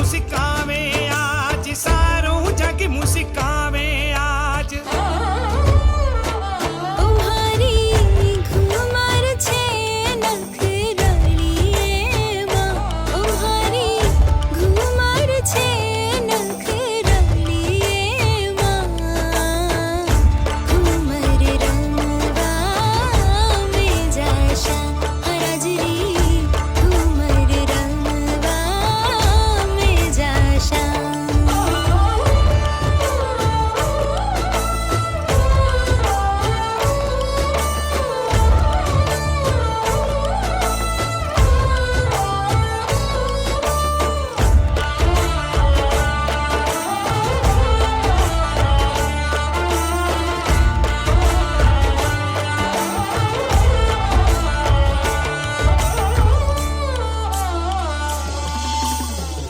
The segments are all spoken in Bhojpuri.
मुस्कावे आज, सारों जग मुस्कावे आज। तुम्हारी घूमर छे नखरालिए माँ, तुम्हारी घूमर छे नखरालिए माँ। घूमर रंगवा में जाशा हराजरी, घूमर रंगवा में जाशा।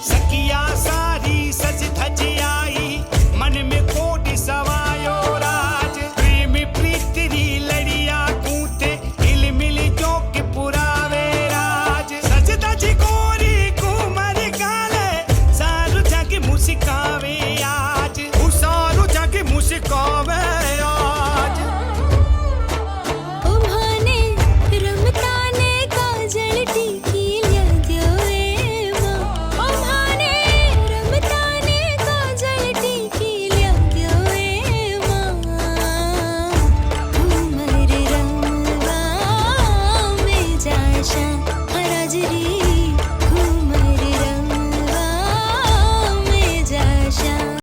सखिया सारी सज धज आई, मन में कोटि समायो राज। प्रेम प्रीति लड़िया कूटे, हिल मिल जोक पुरावे राज। सज धज गोरी घूमर गाले, सारू जग मुस्कावे